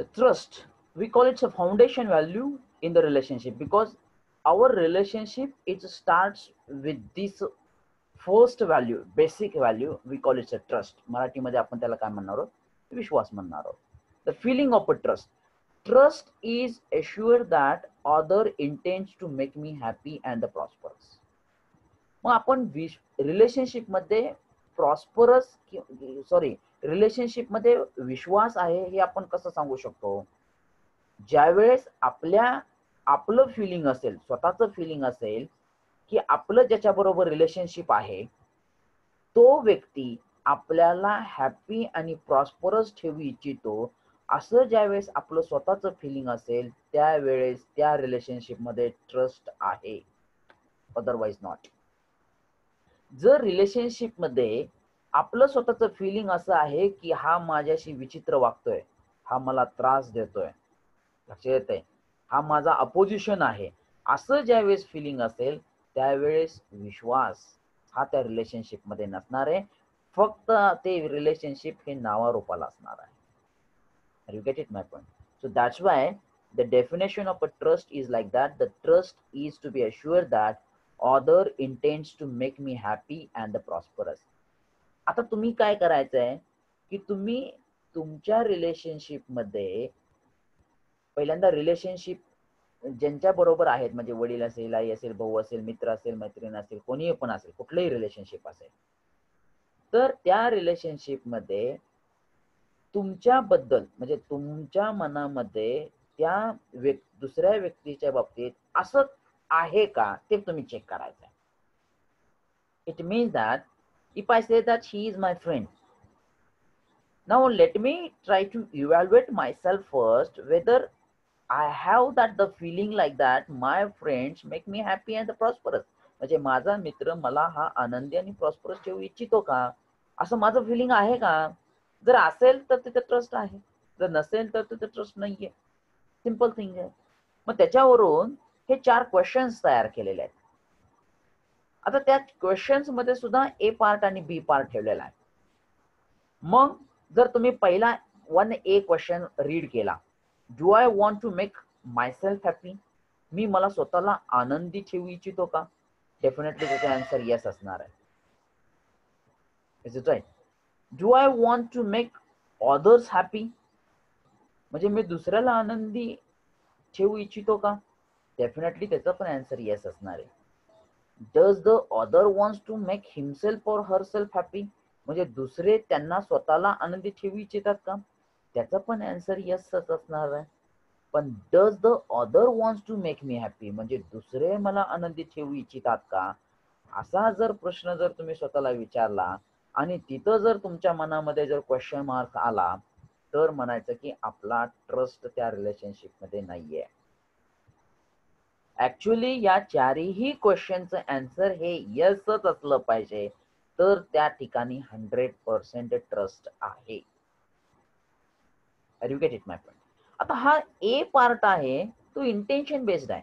The trust, we call it a foundation value in the relationship, because our relationship, it starts with this first value, basic value. We call it a trust. मराठीमध्ये आपण त्याला काय म्हणणार आहोत? विश्वास म्हणणार आहोत. The feeling of a trust. Trust is assured that other intends to make me happy and prosperous. मग आपण रिलेशनशिप मध्ये प्रॉस्परस, रिलेशनशिप मध्ये विश्वास आहे हे आपण कसं सांगू शकतो? ज्यावेळेस आपलं फिलिंग असेल, स्वतःचं फिलिंग असेल की आपलं ज्याच्याबरोबर रिलेशनशिप आहे तो व्यक्ती आपल्याला हॅपी आणि प्रॉस्परस ठेवू इच्छितो, असं ज्यावेळेस आपलं स्वतःचं फिलिंग असेल त्यावेळेस त्या रिलेशनशिप मध्ये ट्रस्ट आहे, अदरवाइज नॉट. जर रिलेशनशिप मध्ये आपलं स्वतःचं फिलिंग असं आहे की हा माझ्याशी विचित्र वागतोय, हा मला त्रास देतोय, लक्षात येतंय, हा माझा अपोजिशन आहे, असं ज्यावेळेस फिलिंग असेल त्यावेळेस विश्वास हा त्या रिलेशनशिप मध्ये नसणार आहे. फक्त ते रिलेशनशिप हे नावारूपाला असणार आहे. You get it my point? So that's why the definition of a trust is like that. The trust is to be assured that other intends to make me happy and prosperous. आता तुम्ही काय करायचंय की तुम्ही तुमच्या relationship मध्ये पहिल्यांदा relationship ज्यांच्या बरोबर आहेत, म्हणजे वडील असेल, आई असेल, भाऊ असेल, मित्र असेल, मैत्रीण असेल, कोणीही पण असेल, कुठलंही रिलेशनशिप असेल, तर त्या रिलेशनशिप मध्ये तुमच्याबद्दल म्हणजे तुमच्या मनामध्ये त्या दुसऱ्या व्यक्तीच्या बाबतीत असं आहे का ते तुम्ही चेक करायचं आहे. It means that if I say that he is my friend, now let me try to evaluate myself first whether I have that the feeling like that my friends make me happy and prosperous. म्हणजे माझा मित्र मला हा आनंदी आणि prosperous ठेवू इच्छितो का, असं माझं फिलिंग आहे का? जर असेल तर तिथे ट्रस्ट आहे, जर नसेल तर तिथे ट्रस्ट नाहीये. सिंपल थिंग आहे. मग त्याच्यावरून हे 4 क्वेश्चन्स तयार केलेले आहेत. आता त्या क्वेश्चन्स मध्ये सुद्धा ए पार्ट आणि बी पार्ट ठेवलेला आहे. मग जर तुम्ही पहिला 1A क्वेश्चन रीड केला, do I want to make myself happy, मी मला स्वतःला आनंदी ठेवू इच्छितो का, डेफिनेटली त्याचा आन्सर येस असणार आहे. Is it right? Do I want to make others happy, म्हणजे मी दुसऱ्याला आनंदी ठेवू इच्छितो का, डेफिनेटली त्याचा पण आन्सर येस असणार आहे. Does the other wants to make himself or herself happy, म्हणजे दुसरे त्यांना स्वतःला आनंदी ठेवू इच्छितात का, त्याचा पण आन्सर येसच असणार आहे. पण does the other wants to make me happy, म्हणजे दुसरे मला आनंदी ठेवू इच्छितात का, असा जर प्रश्न जर तुम्ही स्वतःला विचारला आणि तिथं जर तुमच्या मनामध्ये जर क्वेश्चन मार्क आला, तर म्हणायचं की आपला ट्रस्ट त्या रिलेशनशिप मध्ये नाहीये. ऍक्च्युली या 4ही क्वेश्चनचं आन्सर हे येसच असलं पाहिजे, तर त्या ठिकाणी 100% ट्रस्ट आहे. You get it my point? आता हा ए पार्ट आहे तो इंटेन्शन बेस्ड आहे,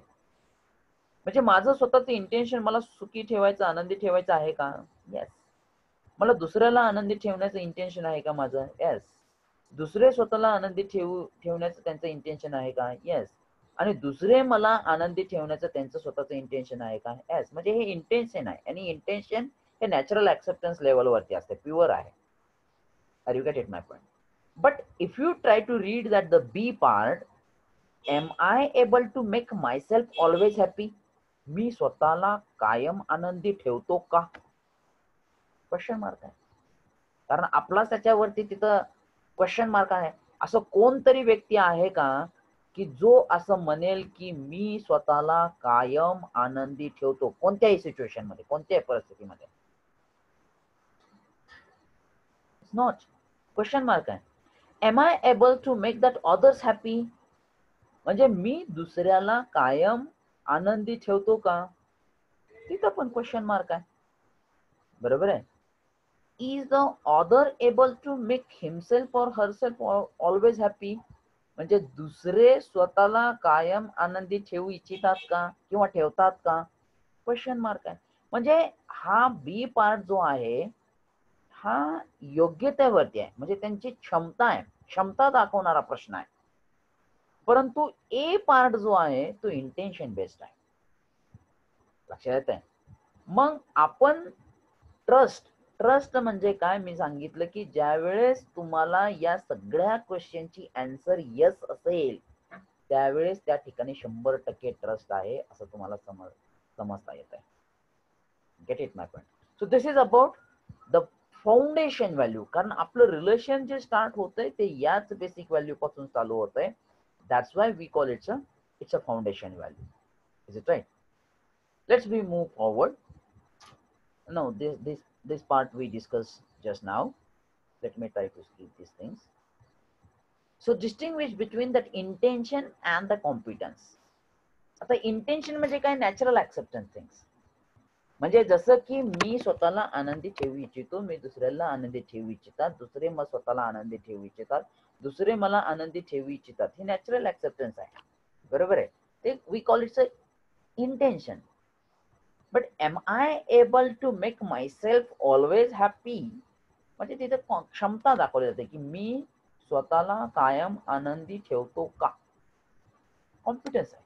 म्हणजे माझं स्वतःचं इंटेन्शन मला सुखी ठेवायचं, आनंदी ठेवायचं आहे का, येस. मला दुसऱ्याला आनंदी ठेवण्याचं इंटेन्शन आहे का माझं, येस. दुसरे स्वतःला आनंदी ठेवण्याचं त्यांचं इंटेन्शन आहे का, येस. आणि दुसरे मला आनंदी ठेवण्याचं त्यांचं स्वतःचं इंटेन्शन आहे का, येस. म्हणजे हे इंटेन्शन आहे आणि इंटेन्शन हे नॅचरल ऍक्सेप्टन्स लेवलवरती असते, प्युअर आहे. Are you get it my point? But if you try to read that the B part, am I able to make myself always happy? मी स्वतःला कायम आनंदी ठेवतो का? क्वेश्चन मार्क आहे. कारण आपलाच त्याच्यावरती तिथं क्वेश्चन मार्क आहे. असं कोणतरी व्यक्ती आहे का की जो असं म्हणेल की मी स्वतःला कायम आनंदी ठेवतो, कोणत्याही सिच्युएशन मध्ये, कोणत्याही परिस्थितीमध्ये? नॉट. क्वेश्चन मार्क आहे. Am I able to make that others happy? म्हणजे मी दुसऱ्याला कायम आनंदी ठेवतो का, तिथं पण क्वेश्चन मार्क आहे. बरोबर आहे? Is the other able to make himself or herself always happy, म्हणजे दुसरे स्वतःला कायम आनंदी ठेवू इच्छितात का किंवा ठेवतात का, क्वेश्चन मार्क आहे. म्हणजे हा बी पार्ट जो आहे हा योग्यतेवरती आहे, म्हणजे त्यांची क्षमता आहे, क्षमता दाखवणारा प्रश्न आहे. परंतु ए पार्ट जो आहे तो इंटेन्शन बेस्ड आहे. लक्षात येत आहे. मग आपण ट्रस्ट म्हणजे काय, मी सांगितलं की ज्या वेळेस तुम्हाला या सगळ्या क्वेश्चनची आन्सर येस असेल त्यावेळेस त्या ठिकाणी 100% ट्रस्ट आहे असं तुम्हाला समजता येत आहे. Get it my point. So this is about the foundation value. कारण आपलं रिलेशन जे स्टार्ट होतंय ते याच बेसिक व्हॅल्यू पासून चालू होतंय. That's why we call it's a foundation value. Is it right? Let's we move forward. No, this part we discussed just now. Let me try to skip these things. So distinguish between that intention and the competence. आता intention म्हणजे काय? Natural acceptance things. म्हणजे जसं की मी स्वतःला आनंदी ठेवू इच्छितो, मी दुसऱ्याला आनंदी ठेवू इच्छितात, दुसरे मग स्वतःला आनंदी ठेवू इच्छितात, दुसरे मला आनंदी ठेवू इच्छितात. हे नॅचरल ऍक्सेप्टन्स आहे. बरोबर आहे. ते we call it's a intention. But am I able to make myself always happy? म्हणजे तिथे क्षमता दाखवली जाते की मी स्वतःला कायम आनंदी ठेवतो का? कॉन्फिडन्स आहे.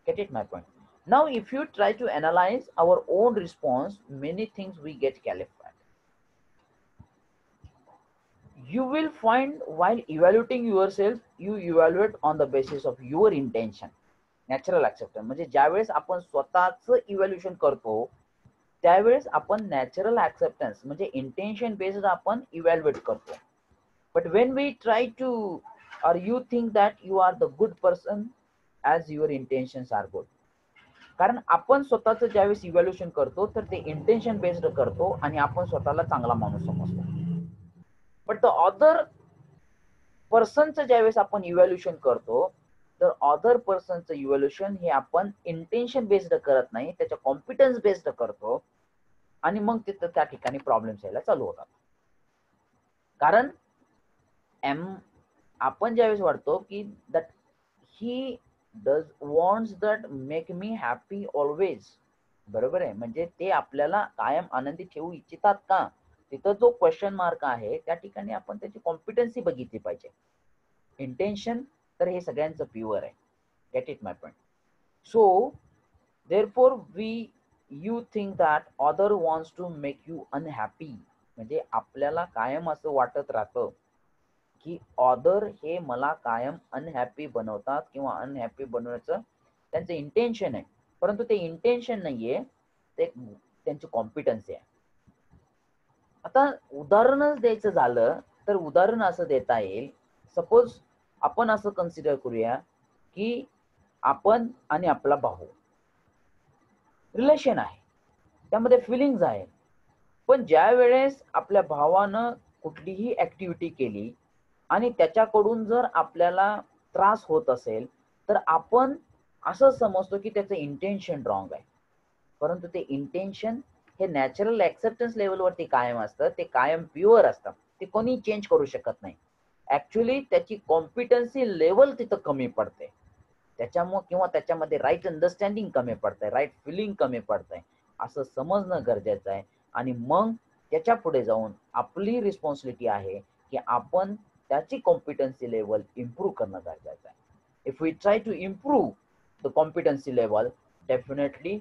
Get it my point. Now if you try to analyze our own response, many things we get clarified. You will find while evaluating yourself, you evaluate on the basis of your intention. Natural acceptance म्हणजे ज्यावेळेस आपण स्वतःच evaluation करतो त्यावेळेस आपण natural acceptance म्हणजे intention based आपण evaluate करतो. But when we try to or you think that you are the good person as your intentions are good. कारण आपण स्वतःच ज्यावेळेस इव्हॅल्युएशन करतो तर ते इंटेन्शन बेस्ड करतो आणि आपण स्वतःला चांगला माणूस समजतो. बट द अदर पर्सनचं ज्यावेळेस आपण इव्हॅल्युएशन करतो तर अदर पर्सनचं इव्हॅल्युएशन हे आपण इंटेन्शन बेस्ड करत नाही, त्याच्या कॉम्पिटन्स बेस्ड करतो आणि मग तिथं त्या ठिकाणी प्रॉब्लेम्स यायला चालू होतात. कारण आपण ज्यावेळेस वाटतो की that he does wants that make me happy always. बरोबर आहे. म्हणजे ते आपल्याला कायम आनंदी ठेवू इच्छितात का? तिथं जो क्वेश्चन मार्क आहे त्या ठिकाणी आपण त्याची कॉम्पिटन्सी बघितली पाहिजे. इंटेन्शन तर हे सगळ्यांचं प्युअर आहे. Get it my point. So therefore you think that other wants to make you unhappy. म्हणजे आपल्याला कायम असं वाटत राहतं की अदर हे मला कायम अनहॅपी बनवतात किंवा अनहॅपी बनवण्याचं त्यांचं इंटेन्शन आहे. परंतु ते इंटेन्शन नाहीये, ते त्यांची कॉम्पिटन्सी आहे. आता उदाहरणच द्यायचं झालं तर उदाहरण असं देता येईल. सपोज आपण असं कन्सिडर करूया की आपण आणि आपला भाऊ रिलेशन आहे, त्यामध्ये फिलिंग्ज आहे. पण ज्या वेळेस आपल्या भावानं कुठलीही ऍक्टिव्हिटी केली आणि त्याच्याकडून जर आपल्याला त्रास होत असेल तर आपण असं समजतो की त्याचं इंटेन्शन रॉंग आहे. परंतु ते इंटेन्शन हे नॅचरल ऍक्सेप्टन्स लेवलवरती कायम असतं, ते कायम प्युअर असतं, ते कोणी चेंज करू शकत नाही. ऍक्च्युली त्याची कॉम्पिटन्सी लेवल तिथं कमी पडते, त्याच्यामुळे किंवा त्याच्यामध्ये राईट अंडरस्टँडिंग कमी पडतंय, राईट फिलिंग कमी पडतंय असं समजणं गरजेचं आहे. आणि मग त्याच्या पुढे जाऊन आपली रिस्पॉन्सिबिलिटी आहे की आपण त्याची कॉम्पिटन्सी लेवल इम्प्रूव्ह करणं गरजेचं आहे. If we try to improve the competency level, definitely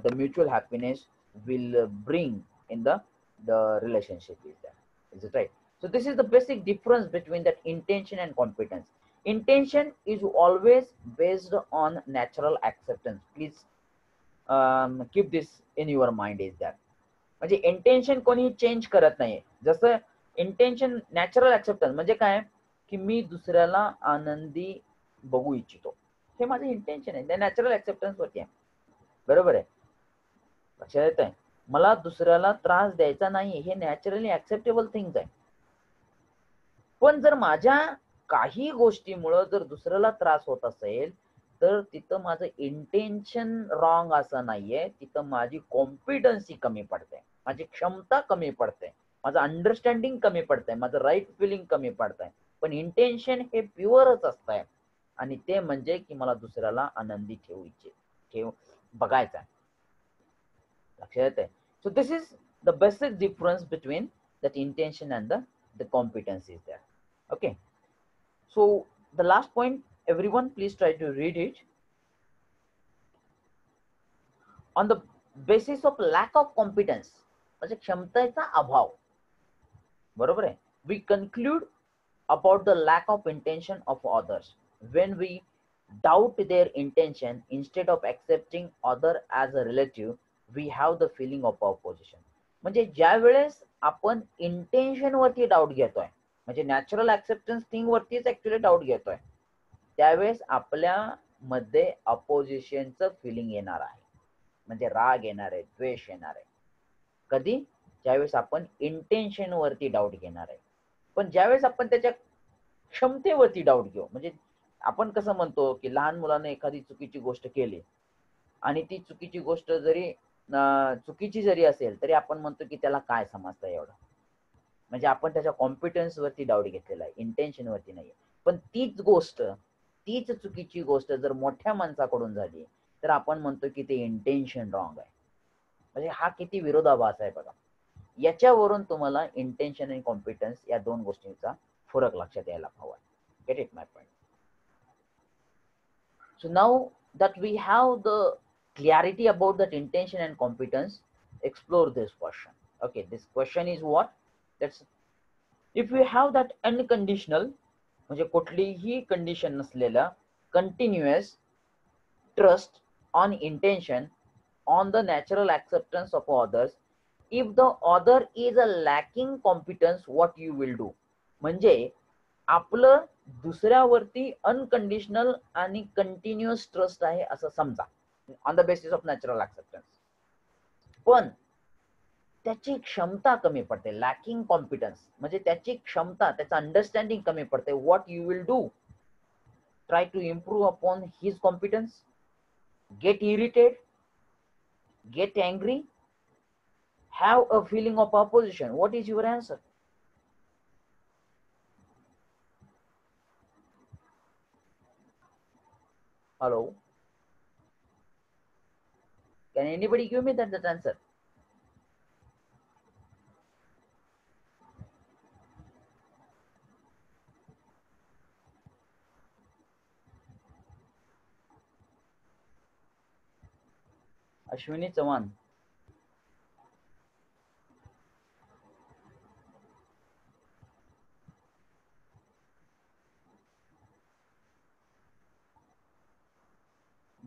the mutual happiness will bring in the relationship is there. Is it right? So this is the basic difference between that intention and competence. Intention is always based on natural acceptance. Please keep this in your mind is that. म्हणजे intention कोणी change करत नाही. जसं intention natural acceptance म्हणजे काय की मी दुसऱ्याला आनंदी बघू इच्छितो, हे माझं इंटेन्शन आहे, ते नॅचरल ऍक्सेप्टन्स वरती आहे. बरोबर आहे. लक्षात येत आहे. मला दुसऱ्याला त्रास द्यायचा नाही, हे नॅचरली ऍक्सेप्टेबल थिंग्स आहे. पण जर माझ्या काही गोष्टीमुळं जर दुसऱ्याला त्रास होत असेल तर तिथं माझं इंटेन्शन रॉंग असं नाहीये, तिथं माझी कॉम्पिटन्सी कमी पडते, माझी क्षमता कमी पडते, माझं अंडरस्टँडिंग कमी पडतंय, माझं राईट फिलिंग कमी पडतंय. पण इंटेन्शन हे प्युअरच असतंय आणि ते म्हणजे की मला दुसऱ्याला आनंदी ठेव बघायचं आहे. लक्षात येते. So this is the basic difference between that intention and the competency is there. Okay, so the last point Everyone, please try to read it. On the basis of lack of competence, म्हणजे क्षमतेचा अभाव, बरोबर आहे, we conclude about the lack of intention of others. When we doubt their intention instead of accepting other as a relative, we have the feeling of opposition. म्हणजे ज्या वेळेस आपण intention वरती डाऊट घेतोय, म्हणजे नॅचरल ऍक्सेप्टन्स थिंग वरतीच actually doubt घेतोय, त्यावेळेस आपल्या मध्ये अपोजिशनचं फिलिंग येणार आहे, म्हणजे राग येणार आहे, द्वेष येणार आहे. कधी? ज्यावेळेस आपण इंटेन्शन वरती डाऊट घेणार आहे. पण ज्यावेळेस आपण त्याच्या क्षमतेवरती डाऊट घेऊ, म्हणजे आपण कसं म्हणतो की लहान मुलाने एखादी चुकीची गोष्ट केली आणि ती चुकीची गोष्ट जरी चुकीची जरी असेल तरी आपण म्हणतो की त्याला काय समजतं एवढं, म्हणजे आपण त्याच्या कॉम्पिटन्स वरती डाऊट घेतलेला आहे, इंटेन्शन वरती नाहीये. पण तीच गोष्ट, तीच चुकीची गोष्ट जर मोठ्या माणसाकडून झाली तर आपण म्हणतो की ते इंटेन्शन रॉंग आहे. म्हणजे हा किती विरोधाभास आहे बघा. याच्यावरून तुम्हाला इंटेन्शन आणि कॉम्पिटन्स या दोन गोष्टींचा फरक लक्षात यायला हवा. Gate it my point? So now that we have the clarity about that intention and competence, explore this question. Okay, this question is what? That's if we have that unconditional, म्हणजे कुठलीही condition नसलेला continuous trust on intention, on the natural acceptance of others, if the other is a lacking competence, what you will do? म्हणजे आपलं दुसऱ्यावरती unconditional आणि continuous trust आहे असं समजा, on the basis of natural acceptance, पण त्याची क्षमता कमी पडते, लॅकिंग कॉम्पिटन्स, म्हणजे त्याची क्षमता, त्याचं अंडरस्टँडिंग कमी पडते. What you will do? Try to improve upon his competence, get irritated, get angry, have a feeling of opposition. What is your answer? Hello? Can anybody give me that answer? Ashwini Chavan.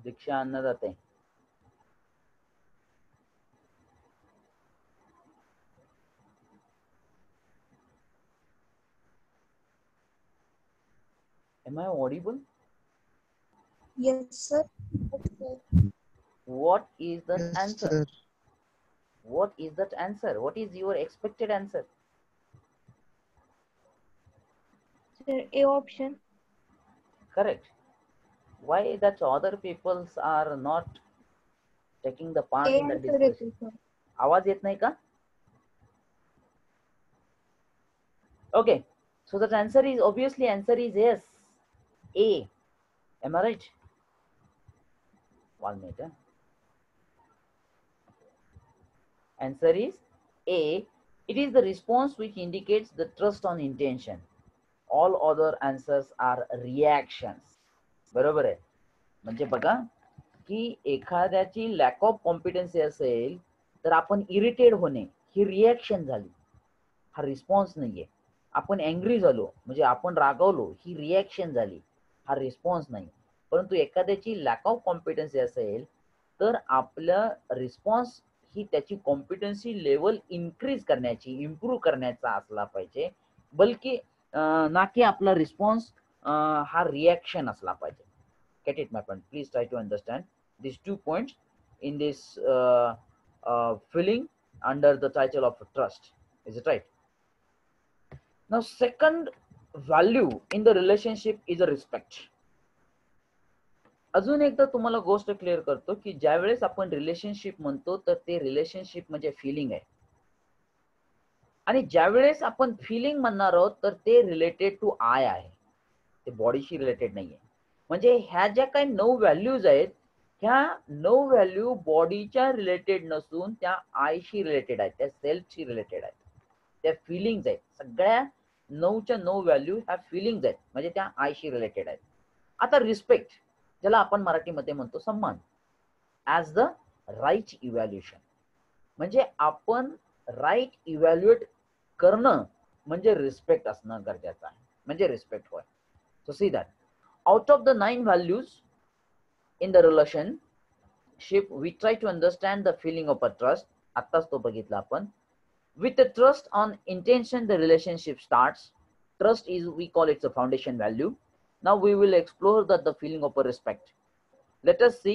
Diksha Annadate. Am I audible? Yes, sir. What is that Yes, answer? sir. What is that answer? What is your expected answer? Sir, A option. Correct. Why that other peoples are not taking the part A in the answer discussion? येतो, sir. आवाज येत नाही का? Okay, so that answer is obviously answer is yes, A. Am I right? 1 minute. Answer is A. It is the response which indicates the trust on intention. All other answers are reactions. बरोबर आहे. म्हणजे बघा की एखाद्याची lack of competency असेल तर आपण irritate होणे ही रिॲक्शन झाली, हा रिस्पॉन्स नाहीये. आपण अँग्री झालो म्हणजे आपण रागवलो ही रिॲक्शन झाली, हा रिस्पॉन्स नाही. परंतु एखाद्याची लॅक ऑफ कॉम्पिटन्सी असेल तर आपलं रिस्पॉन्स ही त्याची कॉम्पिटन्सी लेवल इन्क्रीज करण्याची, इम्प्रूव्ह करण्याचा असला पाहिजे, बल्कि ना की आपला रिस्पॉन्स हा रिॲक्शन असला पाहिजे. Get it, my friend? Please try to understand these 2 points in this feeling under the title of trust. Is it right? Now, second value in the relationship is a respect. अजून एकदा तुम्हाला गोष्ट clear करतो की ज्या वेळेस आपण relationship म्हणतो तर ते रिलेशनशिप म्हणजे फिलिंग आहे, आणि ज्या वेळेस आपण फिलिंग म्हणणार आहोत तर ते रिलेटेड टू आय आहे, ते बॉडीशी रिलेटेड नाहीये. म्हणजे ह्या ज्या काही 9 व्हॅल्यूज आहेत, ह्या 9 व्हॅल्यू बॉडीच्या रिलेटेड नसून त्या आयशी रिलेटेड आहेत, त्या सेल्फशी रिलेटेड आहेत, त्या फिलिंग्स आहेत. सगळ्या 9च्या 9 व्हॅल्यू ह्या फिलिंग्स आहेत, म्हणजे त्या आयशी रिलेटेड आहेत. आता रिस्पेक्ट, ज्याला आपण मराठीमध्ये म्हणतो सन्मान, ॲज द राईट इव्हॅल्युएशन, म्हणजे आपण राईट इव्हॅल्युएट करणं म्हणजे रिस्पेक्ट असणं गरजेचं आहे, म्हणजे रिस्पेक्ट होय. So see that out of the 9 values in the relationship we try to understand the feeling of a trust. आत्ताच तो बघितला आपण. With the trust on intention, the relationship starts. Trust is, we call it a foundation value. Now we will explore the feeling of a respect. Let us see,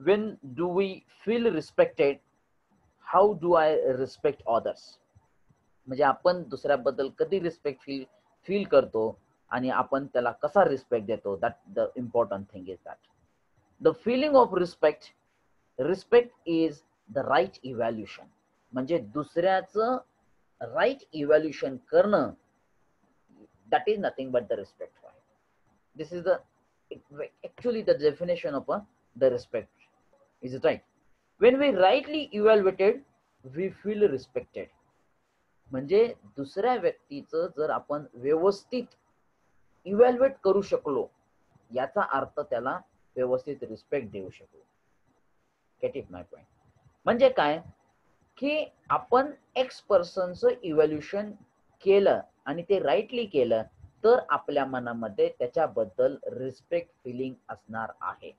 when do we feel respected? How do I respect others? म्हणजे आपण दुसऱ्याबद्दल कधी respect feel करतो आणि आपण त्याला कसा respect देतो. That the important thing is that the feeling of respect is the right evaluation, म्हणजे दुसऱ्याचं राईट इव्हॅल्युएशन करणं, that is nothing but the respect. This is the actually the definition of the respect. Is it right? When we rightly evaluated, we feel respected. म्हणजे दुसऱ्या व्यक्तीचं जर आपण व्यवस्थित evaluate करू शकलो, याचा अर्थ त्याला व्यवस्थित रिस्पेक्ट देऊ शकलो. Gate it my point? म्हणजे काय की आपण एक्स पर्सनचं इव्हॅल्युएशन केलं आणि ते राईटली केलं तर आपल्या मनामध्ये त्याच्याबद्दल रिस्पेक्ट फिलिंग असणार आहे.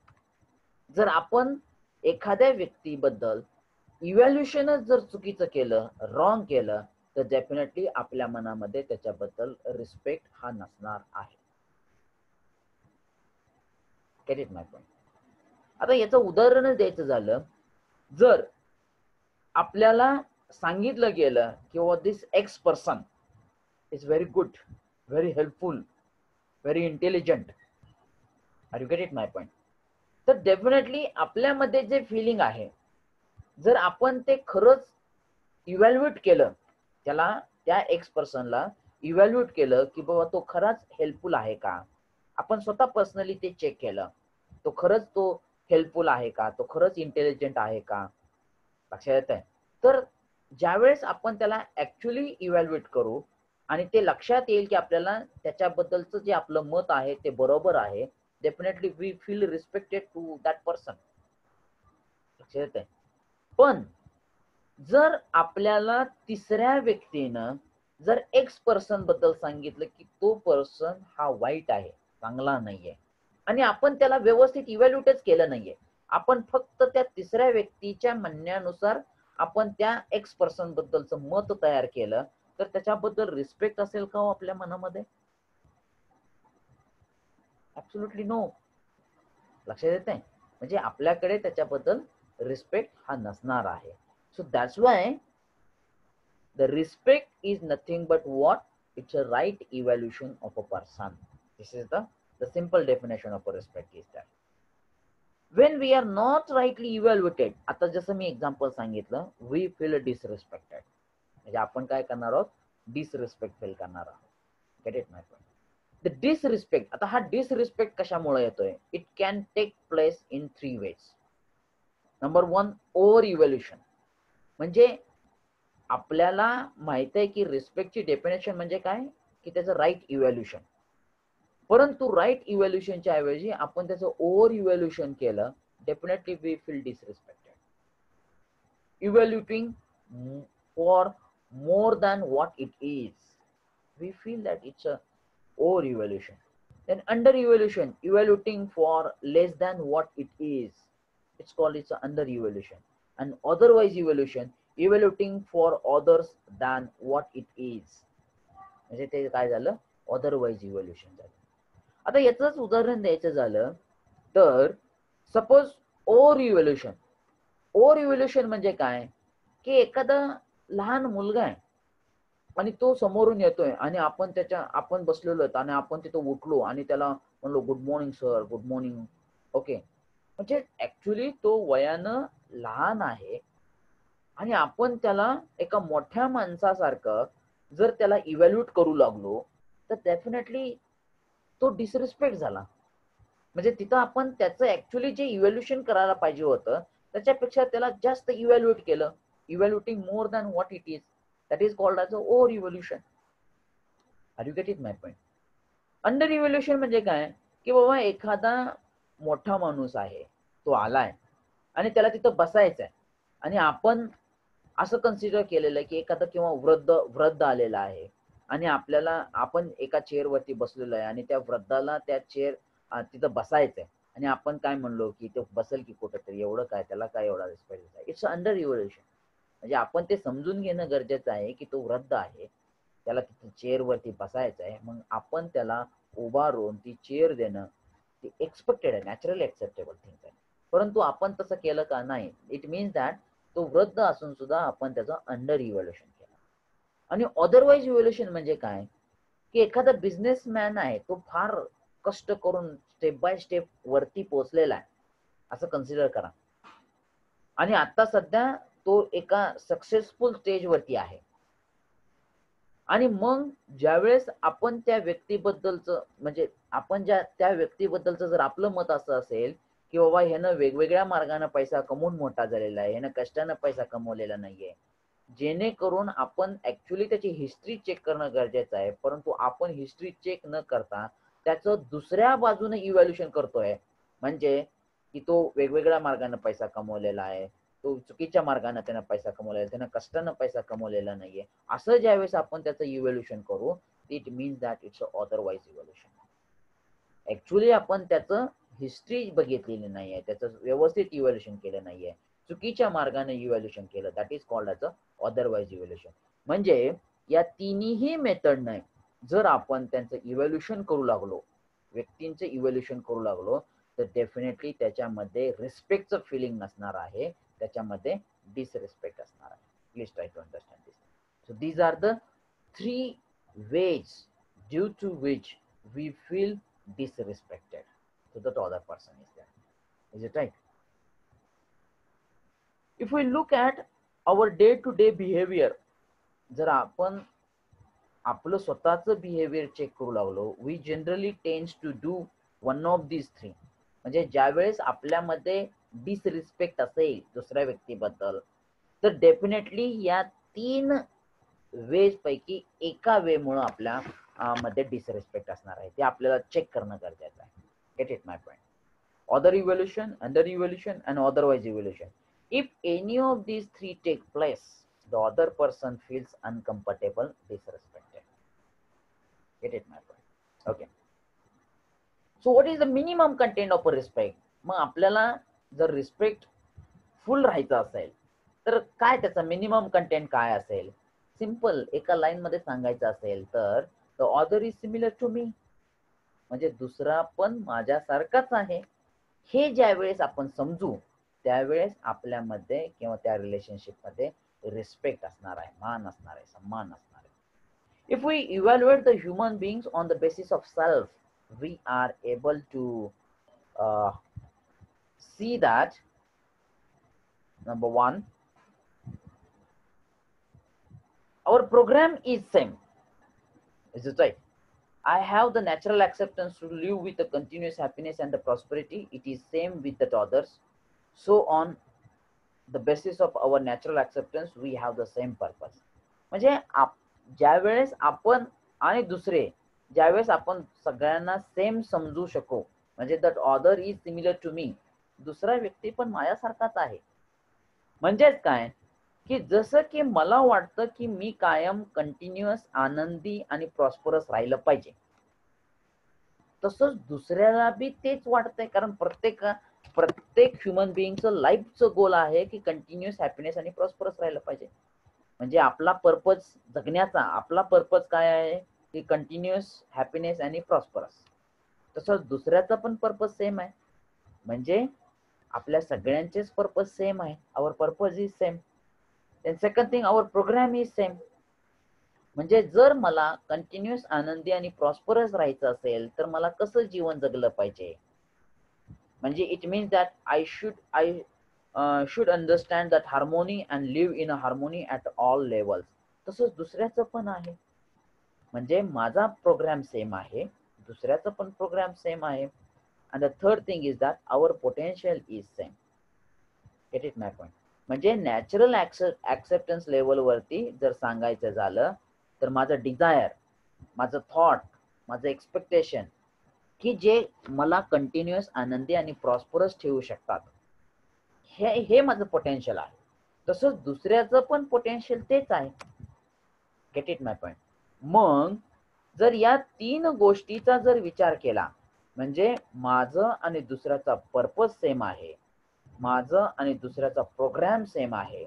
जर आपण एखाद्या व्यक्तीबद्दल इव्हॅल्युएशनच जर चुकीचं केलं, रॉंग केलं, तर डेफिनेटली आपल्या मनामध्ये त्याच्याबद्दल रिस्पेक्ट हा नसणार आहे. Get it my point? आता याचं उदाहरणच द्यायचं झालं, जर आपल्याला सांगितलं गेलं की this x person is very good, very helpful, very intelligent, are you get it my point? तर डेफिनेटली आपल्यामध्ये जे फिलिंग आहे, जर आपण ते खरंच इव्हॅल्युएट केलं, त्याला त्या एक्स पर्सनला इव्हॅल्युएट केलं की बाबा तो खराच हेल्पफुल आहे का, आपण स्वतः पर्सनली ते चेक केलं, तो खरंच तो हेल्पफुल आहे का, तो खरंच इंटेलिजंट आहे का, लक्षात येत आहे? तर ज्यावेळेस आपण त्याला ऍक्च्युली इव्हॅल्युएट करू आणि ते लक्षात येईल की आपल्याला त्याच्याबद्दलचं जे आपलं मत आहे ते बरोबर आहे, definitely we feel respected to that person. लक्षात येत आहे? पण जर आपल्याला तिसऱ्या व्यक्तीनं जर एक्स पर्सन बद्दल सांगितलं की तो पर्सन हा वाईट आहे, चांगला नाहीये, आणि आपण त्याला व्यवस्थित इव्हॅल्युएटच केलं नाहीये, आपण फक्त त्या तिसऱ्या व्यक्तीच्या म्हणण्यानुसार आपण त्या एक्स पर्सन बद्दलचं मत तयार केलं, तर त्याच्याबद्दल रिस्पेक्ट असेल का हो आपल्या मनामध्ये? Absolutely no. लक्षात येत आहे? म्हणजे आपल्याकडे त्याच्याबद्दल रिस्पेक्ट हा नसणार आहे. So that's why the respect is nothing but what? It's a right evaluation of a person. This is the simple definition of a respect is that. When we are not rightly evaluated, आता जसं मी example सांगितलं, we feel disrespected. म्हणजे आपण काय करणार आहोत? Disrespect feel करणार आहोत. Get it my point? The disrespect, आता हा डिसरिस्पेक्ट कशामुळे येतोय? It can take place in 3 ways. Number 1, over evaluation. म्हणजे आपल्याला माहित आहे की रिस्पेक्टची डेफिनेशन म्हणजे काय की त्याचं राईट इव्हॅल्युएशन, परंतु राईट इव्हॅल्युएशनच्या ऐवजी आपण त्याचं ओव्हर इव्हॅल्युएशन केलं, definitely we feel disrespected. Evaluating for more than what it is, we feel that it's a over evaluation. Then under evaluation, evaluating for less than what it is, it's called it's under evaluation. And otherwise evaluation, evaluating for others than what it is, म्हणजे ते काय झालं? Otherwise evaluation झालं. आता याचंच उदाहरण द्यायचं झालं तर suppose over evaluation. Over evaluation म्हणजे काय की एखादा लहान मुलगा आहे आणि तो समोरून येतोय आणि आपण बसलेलो आहेत आणि आपण तिथं उठलो आणि त्याला म्हणलो good morning sir, good morning. Okay, म्हणजे ऍक्च्युली तो वयानं लहान आहे आणि आपण त्याला एका मोठ्या माणसासारखं जर त्याला इव्हॅल्युएट करू लागलो तर डेफिनेटली तो डिसरिस्पेक्ट झाला. म्हणजे तिथं आपण त्याचं ऍक्च्युली जे इव्हॅल्युएशन करायला पाहिजे होतं त्याच्यापेक्षा त्याला जास्त इव्हॅल्युएट केलं, evaluating more than what it is. That is called as a over evaluation. Are you get it my point? Under evaluation म्हणजे काय की बाबा एखादा मोठा माणूस आहे, तो आलाय आणि त्याला तिथं बसायचं आहे आणि आपण असं कन्सिडर केलेलं आहे की एखादा किंवा वृद्ध वृद्ध आलेला आहे आणि आपण एका चेअरवरती बसलेलो आहे आणि त्या वृद्धाला त्या चेअर तिथं बसायचं आहे आणि आपण काय म्हणलो की तो बसेल की कुठंतरी, एवढं काय त्याला काय एवढा रिस्पेक्ट आहे. It's under evolution. म्हणजे आपण ते समजून घेणं गरजेचं आहे की तो वृद्ध आहे, त्याला तिथे चेअरवरती बसायचं आहे, मग आपण त्याला उभारून ती चेअर देणं ती एक्सपेक्टेड आहे, नॅचरली ऍक्सेप्टेबल थिंग आहे. परंतु आपण तसं केलं का नाही. इट मीन्स दॅट तो वृद्ध असून सुद्धा आपण त्याचं अंडर इव्हॅल्युएशन केलं. आणि अदरवाईज इव्हॅल्युएशन म्हणजे काय, की एखादा बिझनेसमॅन आहे, तो फार कष्ट करून स्टेप बाय स्टेप वरती पोहोचलेला आहे असं कन्सिडर करा आणि आता सध्या तो एका सक्सेसफुल स्टेजवरती आहे आणि मग ज्यावेळेस आपण त्या व्यक्तीबद्दलचं म्हणजे आपण त्या व्यक्तीबद्दलचं जर आपलं मत असं असेल की बाबा ह्यानं वेगवेगळ्या मार्गाने पैसा कमवून मोठा झालेला आहे, ह्यानं कष्टानं पैसा कमवलेला नाहीये, जेणेकरून आपण ऍक्च्युली त्याची हिस्ट्री चेक करणं गरजेचं आहे. परंतु आपण हिस्ट्री चेक न करता त्याचं दुसऱ्या बाजूने इव्हॅल्युएशन करतोय. म्हणजे की तो वेगवेगळ्या मार्गाने पैसा कमवलेला आहे, तो चुकीच्या मार्गाने त्यानं पैसा कमवलेला, त्यानं कष्टानं पैसा कमवलेला नाहीये, असं ज्यावेळेस आपण त्याचं इव्हॅल्युएशन करू, it means that it's otherwise evaluation. Actually आपण त्याचं हिस्ट्री बघितलेली नाहीये, त्याचं व्यवस्थित इव्हॅल्युएशन केलं नाहीये, चुकीच्या मार्गाने इव्हॅल्युएशन केलं. That is called as otherwise evaluation. म्हणजे या तिन्ही मेथडने जर आपण त्यांचं इव्हॅल्युएशन करू लागलो, व्यक्तींचं इव्हॅल्युएशन करू लागलो, तर डेफिनेटली त्याच्यामध्ये रिस्पेक्टचं फिलिंग नसणार आहे, त्याच्यामध्ये डिसरिस्पेक्ट असणार आहे. Please try to understand this. So these are the 3 ways due to which we feel disrespected to the other person is there. Is it right? If we look at our day to day behavior, जर आपण आपलं स्वतःचं behaviour check करू लागलो, we generally tense to do one of these 3. म्हणजे ज्यावेळेस आपल्यामध्ये disrespect असेल दुसऱ्या व्यक्तीबद्दल, तर डेफिनेटली या 3 वेज पैकी एका वे मुळे आपल्या मध्ये डिसरिस्पेक्ट असणार आहे. ते आपल्याला चेक करणं गरजेचं आहे. Get it my point. Other evolution, under evolution, and otherwise evolution. If any of these 3 take place, the other person feels uncomfortable, disrespected. Get it, my point? Okay. So what is the minimum content of a respect? मग आपल्याला जर respect फुल राहायचं असेल तर काय त्याचा minimum content काय असेल? सिंपल एका लाईन मध्ये सांगायचं असेल तर the other is similar to me, म्हणजे दुसरा पण माझ्यासारखाच आहे. हे ज्या वेळेस आपण समजू त्यावेळेस आपल्यामध्ये किंवा त्या रिलेशनशिप मध्ये रिस्पेक्ट असणार आहे, मान असणार आहे, सन्मान असणार आहे. If we evaluate the human beings on the basis of self, we are able to see that number 1, our program is same. Is it right? I have the natural acceptance to live with the continuous happiness and the prosperity. It is same with the others. So on the basis of our natural acceptance, we have the same purpose. म्हणजे ज्या वेळेस आपण आणि दुसरे ज्यावेळेस आपण सगळ्यांना same समजू शकू, म्हणजे that other is similar to me, दुसरा व्यक्ती पण माझ्यासारखाच आहे. म्हणजेच काय की जसं की मला वाटतं की मी कायम कंटिन्युअस आनंदी आणि प्रॉस्परस राहिलं पाहिजे, तसंच दुसऱ्याला बी तेच वाटतंय. कारण प्रत्येक ह्युमन बिईंगचं लाईफचं गोल आहे की कंटिन्युअस हॅपीनेस आणि प्रॉस्परस राहिलं पाहिजे. म्हणजे आपला पर्पज जगण्याचा आपला पर्पज काय आहे की कंटिन्युअस हॅपीनेस आणि प्रॉस्परस. तसंच दुसऱ्याचा पण पर्पज सेम आहे, म्हणजे आपल्या सगळ्यांचेच पर्पज सेम आहे. Our purpose is same. Then second thing, our program is same. म्हणजे जर मला कंटिन्युअस आनंदी आणि प्रॉस्परस राहायचं असेल तर मला कसं जीवन जगलं पाहिजे, म्हणजे it means that I should understand that harmony and live in a harmony at all levels. तसंच दुसऱ्याचं पण आहे, म्हणजे माझा प्रोग्राम सेम आहे, दुसऱ्याचा पण प्रोग्राम सेम आहे. And the third thing is that our potential is same. Get it my point? म्हणजे नॅचरल ऍक्सेप्टन्स लेवल वरती जर सांगायचं झालं तर माझं डिझायर, माझं थॉट, माझं एक्सपेक्टेशन की जे मला कंटिन्युअस आनंदी आणि प्रॉस्परस ठेवू शकतात. हे माझं पोटेन्शियल आहे. तसंच दुसऱ्याचं पण पोटेन्शियल तेच आहे. Get it my point. मग जर या 3 गोष्टीचा जर विचार केला, म्हणजे माझं आणि दुसऱ्याचा पर्पज सेम आहे, माझं आणि दुसऱ्याचा प्रोग्राम सेम आहे,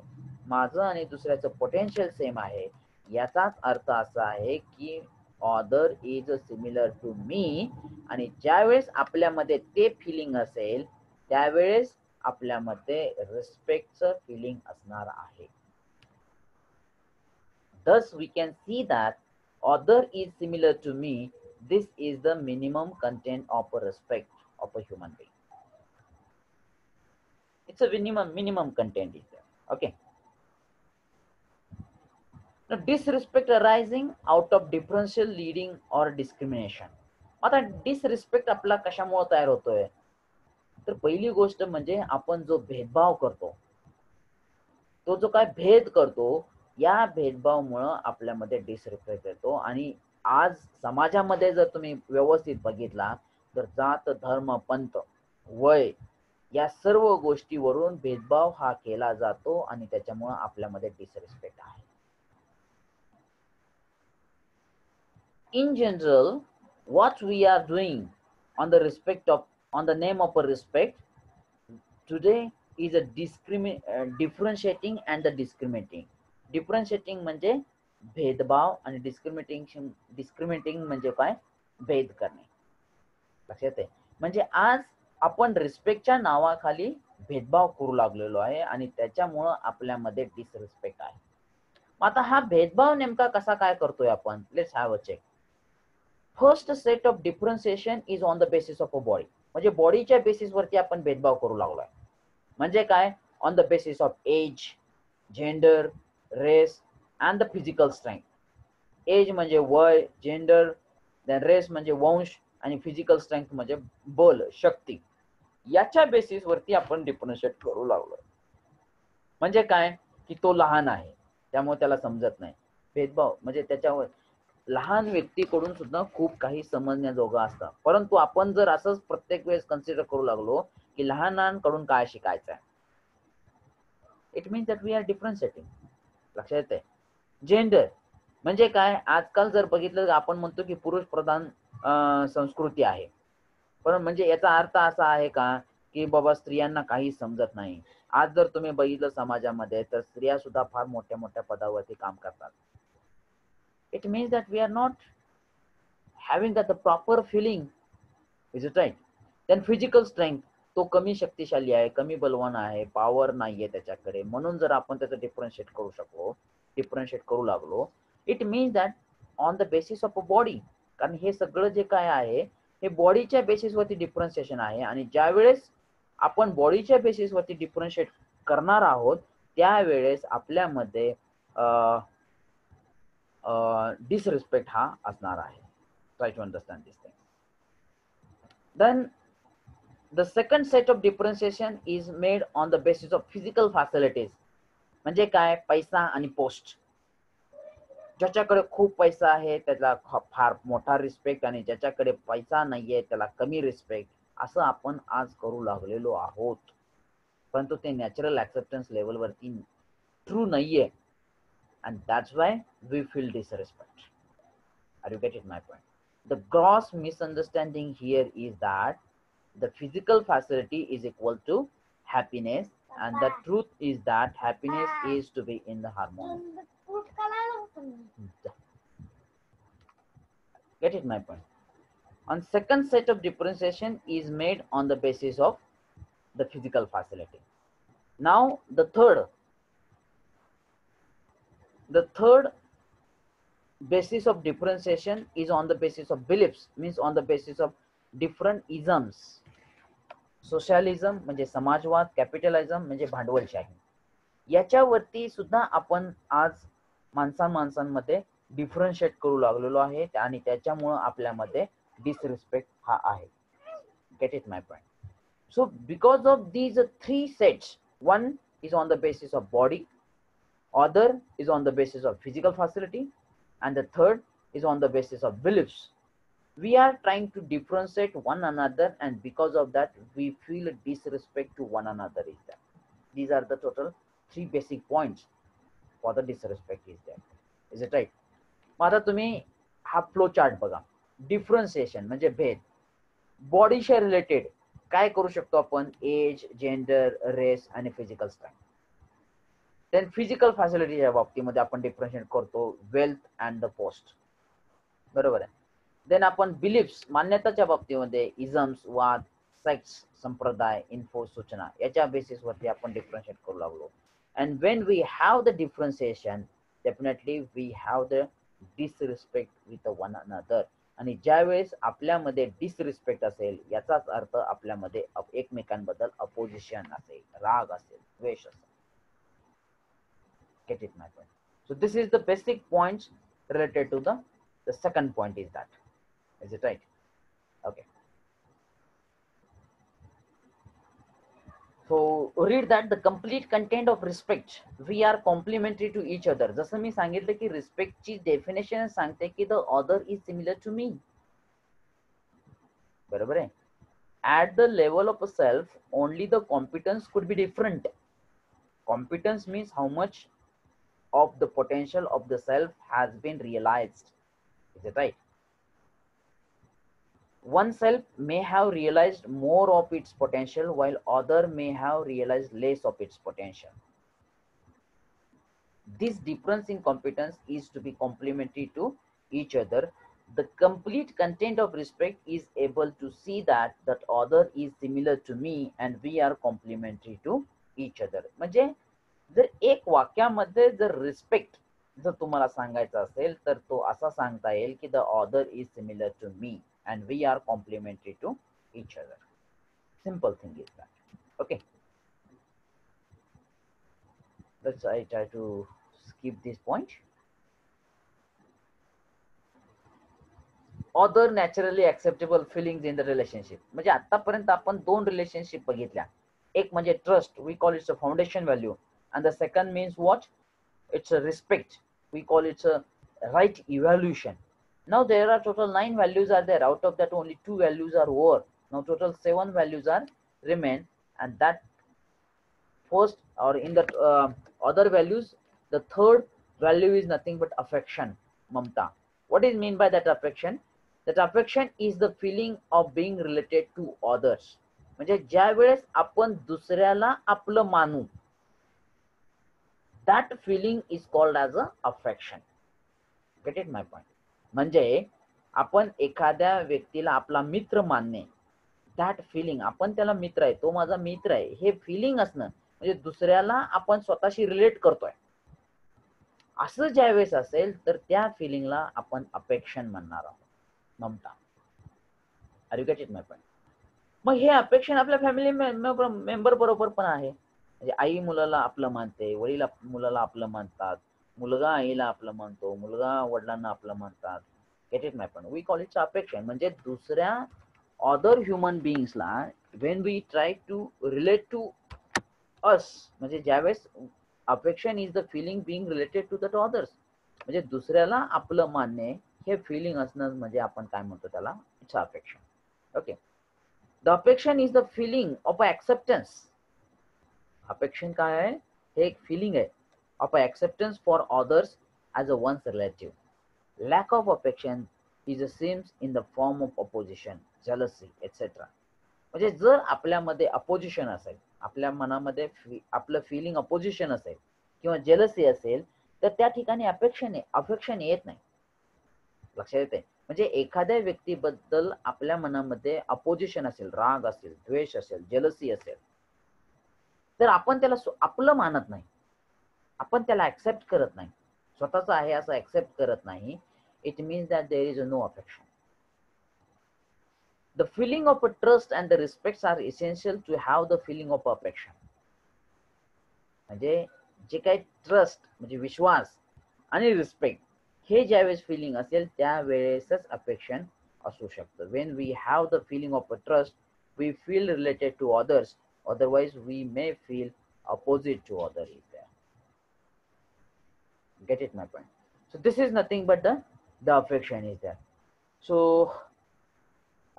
माझं आणि दुसऱ्याचं पोटेन्शियल सेम आहे, याचाच अर्थ असा आहे की other is similar to me. आणि ज्यावेळेस आपल्यामध्ये ते फिलिंग असेल त्यावेळेस आपल्यामध्ये रिस्पेक्टचं फिलिंग असणार आहे. Thus we can see that other is similar to me. This is the minimum content of a respect of a human being. It's a minimum content is there. Okay. Now disrespect arising out of differential leading or discrimination. आता disrespect आपला कशामुळे तयार होतोय, तर पहिली गोष्ट म्हणजे आपण जो भेदभाव करतो, तो जो काय भेद करतो, या भेदभावामुळं आपल्यामध्ये डिसरिस्पेक्ट येतो. आणि आज समाजामध्ये जर तुम्ही व्यवस्थित बघितला तर जात, धर्म, पंथ, वय या सर्व गोष्टीवरून भेदभाव हा केला जातो आणि त्याच्यामुळं आपल्यामध्ये डिसरिस्पेक्ट आहे. In general, what we are doing on the name of a respect today is a differentiating and the discriminating. Differentiating म्हणजे भेदभाव आणि डिस्क्रिमिनेटिंग म्हणजे काय, भेद करणे. लक्षात आहे. म्हणजे आज आपण रिस्पेक्टच्या नावाखाली भेदभाव करू लागलेलो आहे आणि त्याच्यामुळं आपल्यामध्ये डिसरिस्पेक्ट आहे. आता हा भेदभाव नेमका कसा काय करतोय आपण, let's have a check. First set of differentiation is on the basis of a body. म्हणजे बॉडीच्या बेसिसवरती आपण भेदभाव करू लागलोय. म्हणजे काय, on the basis of age, gender, race and the physical strength. Age म्हणजे वय, जेंडर, देन रेस म्हणजे वंश आणि फिजिकल स्ट्रेंथ म्हणजे बल, शक्ती. याच्या बेसिसवरती आपण डिफरन्शिएट करू लागलोय. म्हणजे काय की तो लहान आहे त्यामुळे त्याला समजत नाही. भेदभाव म्हणजे त्याच्यावर लहान व्यक्तीकडून सुद्धा खूप काही समजण्याजोगं असतं. परंतु आपण जर असंच प्रत्येक वेळेस कन्सिडर करू लागलो की लहानांकडून काय शिकायचं आहे, it means that we are differentiating. लक्षात येते. जेंडर म्हणजे काय, आजकाल जर बघितलं तर आपण म्हणतो की पुरुष प्रधान संस्कृती आहे. पण म्हणजे याचा अर्थ असा आहे का की बाबा स्त्रियांना काही समजत नाही. आज जर तुम्ही बघितलं समाजामध्ये तर स्त्रिया सुद्धा फार मोठ्या मोठ्या पदावरती काम करतात. It means that we are not having the proper feeling. Is it right? Then physical strength, तो कमी शक्तिशाली आहे, कमी बलवान आहे, पॉवर नाहीये त्याच्याकडे, म्हणून जर आपण त्याचं डिफरन्शिएट करू लागलो, it means that on the basis of a body. कारण हे सगळं जे काय आहे हे बॉडीच्या बेसिसवरती डिफरन्शिएशन आहे. आणि ज्या वेळेस आपण बॉडीच्या बेसिसवरती डिफरन्शिएट करणार आहोत त्यावेळेस आपल्यामध्ये disrespect हा असणार आहे. Try to understand this thing. Then the second set of differentiation is made on the basis of physical facilities. म्हणजे काय, पैसा आणि पोस्ट. ज्याच्याकडे खूप पैसा आहे त्याला फार मोठा रिस्पेक्ट आणि ज्याच्याकडे पैसा नाहीये त्याला कमी रिस्पेक्ट, असं आपण आज करू लागलेलो आहोत. परंतु ते नॅचरल ऍक्सेप्टन्स लेवलवरती ट्रू नाहीये. And that's why we feel disrespect. Are you getting my point? The gross misunderstanding here is that the physical facility is equal to happiness, and the truth is that happiness is to be in the harmony. Get it my point? On second set of differentiation is made on the basis of the physical facility. Now the third basis of differentiation is on the basis of beliefs, means on the basis of different isms. Socialism म्हणजे समाजवाद, capitalism म्हणजे भांडवलशाही. याच्यावरती सुद्धा आपण आज माणसांमध्ये differentiate करू लागलेलो आहे आणि त्याच्यामुळं आपल्यामध्ये डिसरिस्पेक्ट हा आहे. Get it my point? So because of these 3 sets, one is on the basis of body, other is on the basis of physical facility, and the third is on the basis of beliefs. We are trying to differentiate one another, and because of that we feel disrespect to one another is that. These are the total three basic points for the disrespect is there. Is it right? मग आता तुम्ही हा flow chart बघा. Differentiation म्हणजे भेद. बॉडीशी related काय करू शकतो आपण? एज, जेंडर, रेस आणि फिजिकल स्ट्रेंथ. देन फिजिकल फॅसिलिटीच्या बाबतीमध्ये आपण डिफरन्शिएट करतो वेल्थ अँड द पोस्ट. बरोबर आहे. देन आपण बिलीफ्स, मान्यताच्या बाबतीमध्ये इझम्स, वाद, सेक्स, संप्रदाय, इन्फो, सूचना याच्या बेसिसवरती आपण डिफरन्शिएट करू लागलो. And when we have the differentiation definitely we have the disrespect with one another. आणि ज्यावेळेस आपल्यामध्ये डिसरिस्पेक्ट असेल याचाच अर्थ आपल्यामध्ये एकमेकांबद्दल अपोजिशन असेल, राग असेल, द्वेष असेल. Get it, my friend? So this is the basic points related to the second point is that. Is it right? Okay. So read that the complete content of respect. We are complementary to each other. जसं मी सांगितलं की respect ची definition सांगते की the other is similar to me. बरोबर आहे. At the level of a self, only the competence could be different. Competence means how much of the potential of the self has been realized. Is it right? One self may have realized more of its potential while other may have realized less of its potential. This difference in competence is to be complementary to each other. The complete content of respect is able to see that that other is similar to me and we are complementary to each other. म्हणजे जर एक वाक्यामध्ये जर respect जर तुम्हाला सांगायचा असेल तर तो असा सांगता येईल की the other is similar to me and we are complementary to each other. Simple thing is that. Okay, let's I try to skip this point. Other naturally acceptable feelings in the relationship. म्हणजे आतापर्यंत आपण दोन relationship बघितल्या. एक म्हणजे trust, we call it's a foundation value. And the second means what? It's a respect. We call it a right evaluation. Now there are total 9 values are there. Out of that only 2 values are over. Now total 7 values are remain, and that first or in the other values, the third value is nothing but affection, mamta. What is mean by that affection? That affection is the feeling of being related to others. म्हणजे ज्या वेळेस आपण दुसऱ्याला आपलं मानू, that feeling is called as a affection. Get it my point? म्हणजे आपण एखाद्या व्यक्तीला आपला मित्र मानणे, that feeling, आपण त्याला मित्र आहे, तो माझा मित्र आहे, हे फिलिंग असणं म्हणजे दुसऱ्याला आपण स्वतःशी रिलेट करतोय असं ज्यावेळेस असेल तर त्या फिलिंगला आपण अफेक्शन म्हणणार आहोत, ममता. Are you get it my point? मग हे अफेक्शन आपल्या फॅमिली मेंबर बरोबर पण आहे. म्हणजे आई मुलाला आपलं मानते, वडील मुलाला आपलं मानतात, मुलगा आईला आपलं मानतो, मुलगा वडिलांना आपलं मानतात. Get it my point? We call it affection. म्हणजे दुसऱ्या अदर ह्युमन बिईंग्सला when we try to relate to us, म्हणजे ज्यावेळेस affection is the feeling being related to that others, म्हणजे दुसऱ्याला आपलं मानणे हे फिलिंग असणं म्हणजे आपण काय म्हणतो त्याला, it's affection. Okay. The affection is the feeling of acceptance. Affection काय आहे? हे एक फिलिंग आहे of acceptance for others as a one's relative. Lack of affection is a seems in the form of opposition, jealousy etcetera. म्हणजे जर आपल्यामध्ये opposition असेल, आपल्या मनामध्ये आपलं फिलिंग अपोजिशन असेल किंवा जेलसी असेल तर त्या ठिकाणी अफेक्शन येत नाही. लक्षात येते? म्हणजे एखाद्या व्यक्तीबद्दल आपल्या मनामध्ये अपोजिशन असेल, राग असेल, द्वेष असेल, जेलसी असेल तर आपण त्याला आपलं मानत नाही, आपण त्याला ऍक्सेप्ट करत नाही, स्वतःच आहे असं ऍक्सेप्ट करत नाही. It means that there is no affection. The feeling of a trust and the respects are essential to have the feeling of affection. म्हणजे जे काही ट्रस्ट म्हणजे विश्वास आणि रिस्पेक्ट हे ज्यावेळेस फिलिंग असेल त्यावेळेसच अफेक्शन असू शकतं. When we have the feeling of a trust we feel related to others, otherwise we may feel opposite to other is there. Get it my point? So this is nothing but the affection is there. So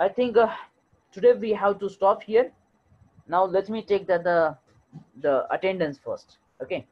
I think today we have to stop here. Now let me take the attendance first. Okay.